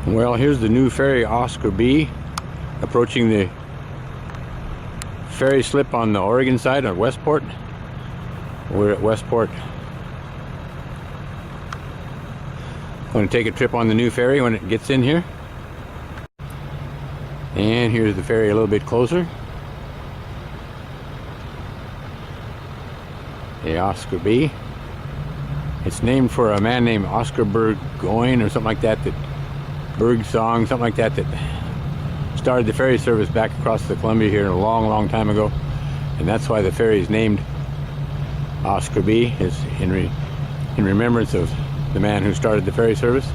Well, here's the new ferry Oscar B, approaching the ferry slip on the Oregon side of Westport. We're at Westport. Going to take a trip on the new ferry when it gets in here. And here's the ferry a little bit closer. The Oscar B. It's named for a man named Oscar Burgoyne or something like that, Berg song, something like that, that started the ferry service back across the Columbia here a long, long time ago. And that's why the ferry is named Oscar B, is in remembrance of the man who started the ferry service.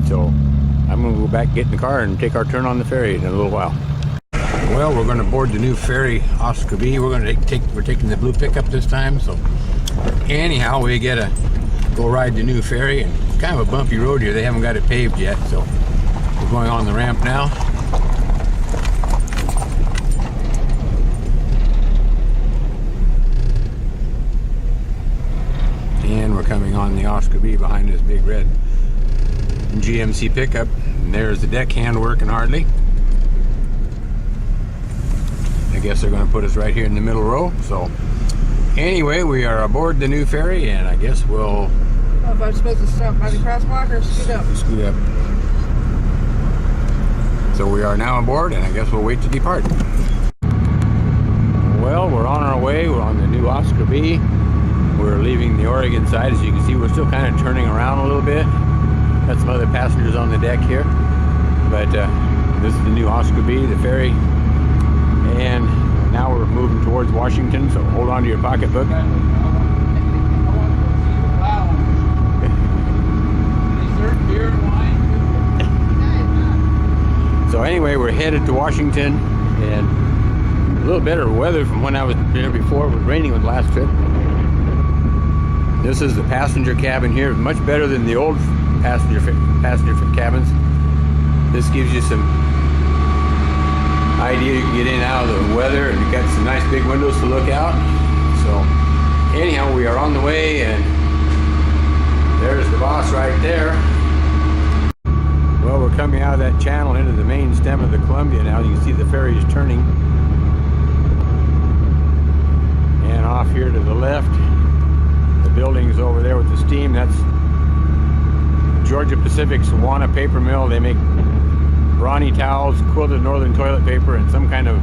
So I'm going to go back, get in the car, and take our turn on the ferry in a little while. Well, we're going to board the new ferry Oscar B. We're taking the blue pickup this time. So anyhow, we get to go ride the new ferry, and it's kind of a bumpy road here. They haven't got it paved yet, so we're going on the ramp now. And we're coming on the Oscar B behind this big red GMC pickup, and there's the deckhand working hardly. I guess they're going to put us right here in the middle row. So anyway, we are aboard the new ferry, and I guess we'll... Well, if I'm supposed to stop by the crosswalk or scoot up? Scoot up. So we are now aboard, and I guess we'll wait to depart. Well, we're on our way. We're on the new Oscar B. We're leaving the Oregon side. As you can see, we're still kind of turning around a little bit. Got some other passengers on the deck here, but this is the new Oscar B, the ferry, and now we're moving towards Washington, so hold on to your pocketbook. So anyway, we're headed to Washington, and a little better weather from when I was there before. It was raining with the last trip. This is the passenger cabin here, much better than the old passenger cabins. This gives you some idea. You can get in and out of the weather, and you've got some nice big windows to look out. So anyhow, we are on the way, and there's the boss right there. Well, we're coming out of that channel into the main stem of the Columbia now. You can see the ferry is turning, and off here to the left, the buildings over there with the steam, that's Georgia Pacific's Wana paper mill. They make brawny towels, quilted northern toilet paper, and some kind of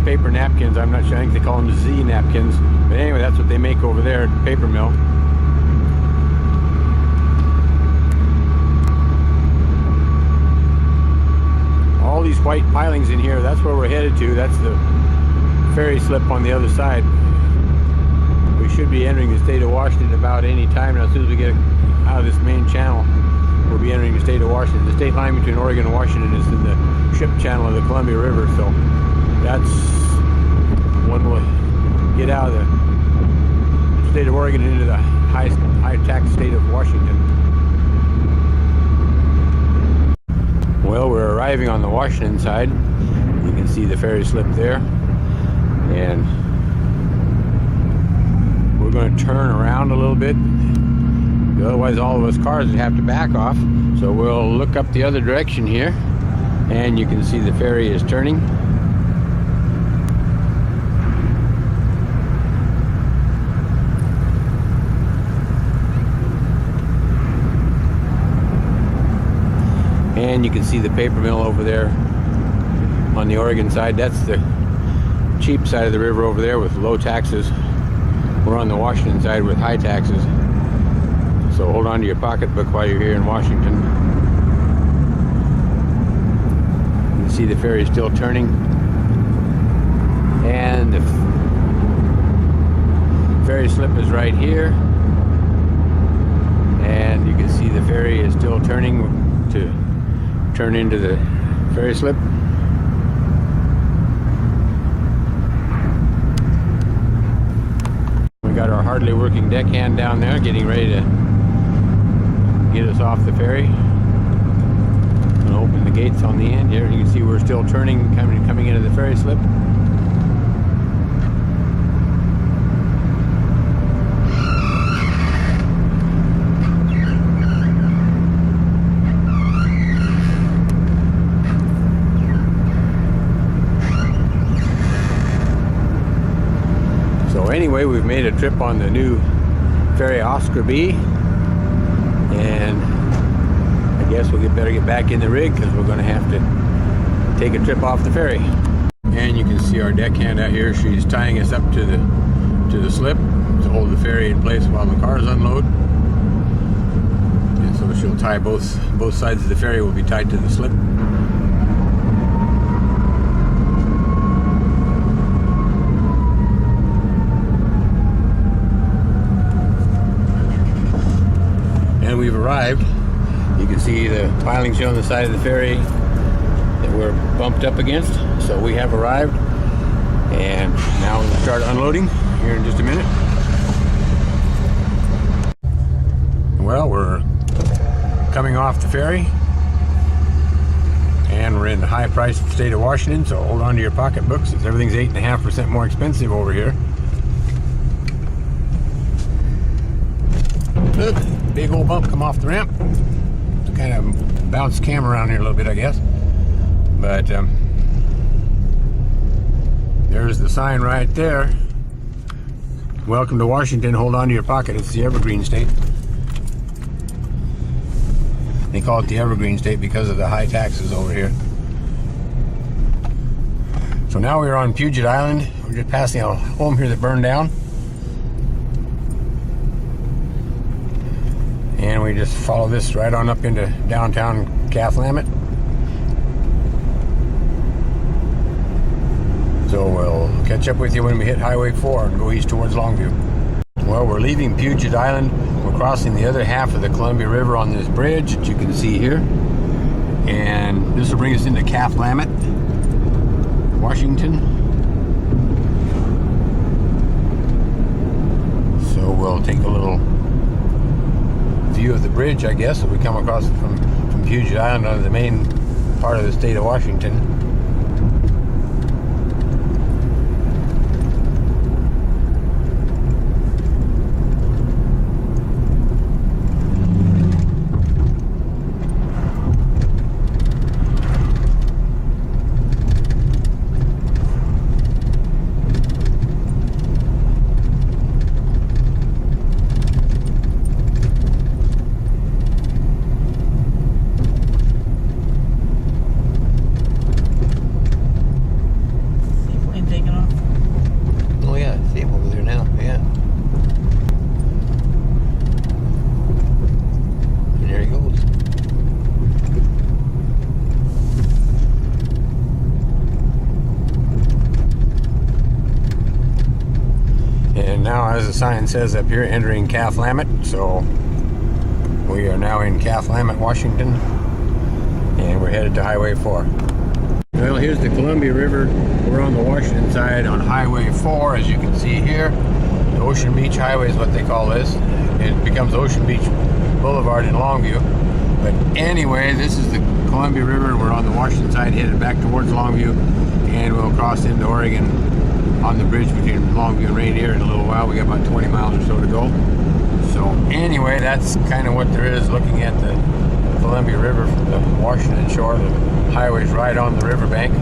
paper napkins. I'm not sure, I think they call them Z napkins. But anyway, that's what they make over there at the paper mill. All these white pilings in here, that's where we're headed to. That's the ferry slip on the other side. We should be entering the state of Washington about any time now. As soon as we get out of this main channel, we'll be entering the state of Washington. The state line between Oregon and Washington is in the ship channel of the Columbia River, so that's when we'll get out of the state of Oregon into the high tax state of Washington. Well, we're arriving on the Washington side. You can see the ferry slip there, and we're going to turn around a little bit. Otherwise, all of us cars would have to back off. So we'll look up the other direction here, and you can see the ferry is turning. And you can see the paper mill over there on the Oregon side. That's the cheap side of the river over there with low taxes. We're on the Washington side with high taxes. So hold on to your pocketbook while you're here in Washington. see the ferry still turning. And the ferry slip is right here. And you can see the ferry is still turning to turn into the ferry slip. We got our hardly working deckhand down there getting ready to get us off the ferry. I'm going to open the gates on the end here. You can see we're still turning, coming into the ferry slip. So anyway, we've made a trip on the new ferry Oscar B, and I guess we'll better get back in the rig because we're going to have to take a trip off the ferry. And you can see our deckhand out here. She's tying us up to the slip to hold the ferry in place while the cars unload. And so she'll tie both sides of the ferry will be tied to the slip. And we've arrived. You can see the pilings on the side of the ferry that we're bumped up against. So we have arrived, and now we'll start unloading here in just a minute. Well, we're coming off the ferry, and we're in the high-priced state of Washington, so hold on to your pocketbooks, since everything's 8.5% more expensive over here. Look, big old bump come off the ramp. To kind of bounce the camera around here a little bit, I guess. But there's the sign right there. Welcome to Washington. Hold on to your pocket. It's the Evergreen State. They call it the Evergreen State because of the high taxes over here. So now we're on Puget Island. We're just passing a home here that burned down. And we just follow this right on up into downtown Cathlamet. So we'll catch up with you when we hit Highway 4 and go east towards Longview. Well, we're leaving Puget Island. We're crossing the other half of the Columbia River on this bridge that you can see here. And this will bring us into Cathlamet, Washington. So we'll take a little view of the bridge, I guess, if we come across from Puget Island onto the main part of the state of Washington. Now, as the sign says up here, entering Cathlamet. So we are now in Cathlamet, Washington, and we're headed to Highway 4. Well, here's the Columbia River. We're on the Washington side on Highway 4, as you can see here. The Ocean Beach Highway is what they call this. It becomes Ocean Beach Boulevard in Longview. But anyway, this is the Columbia River. We're on the Washington side, headed back towards Longview, and we'll cross into Oregon on the bridge between Longview and Rainier in a little while. We got about 20 miles or so to go. So anyway, that's kind of what there is looking at the Columbia River from the Washington shore. The highway's right on the riverbank.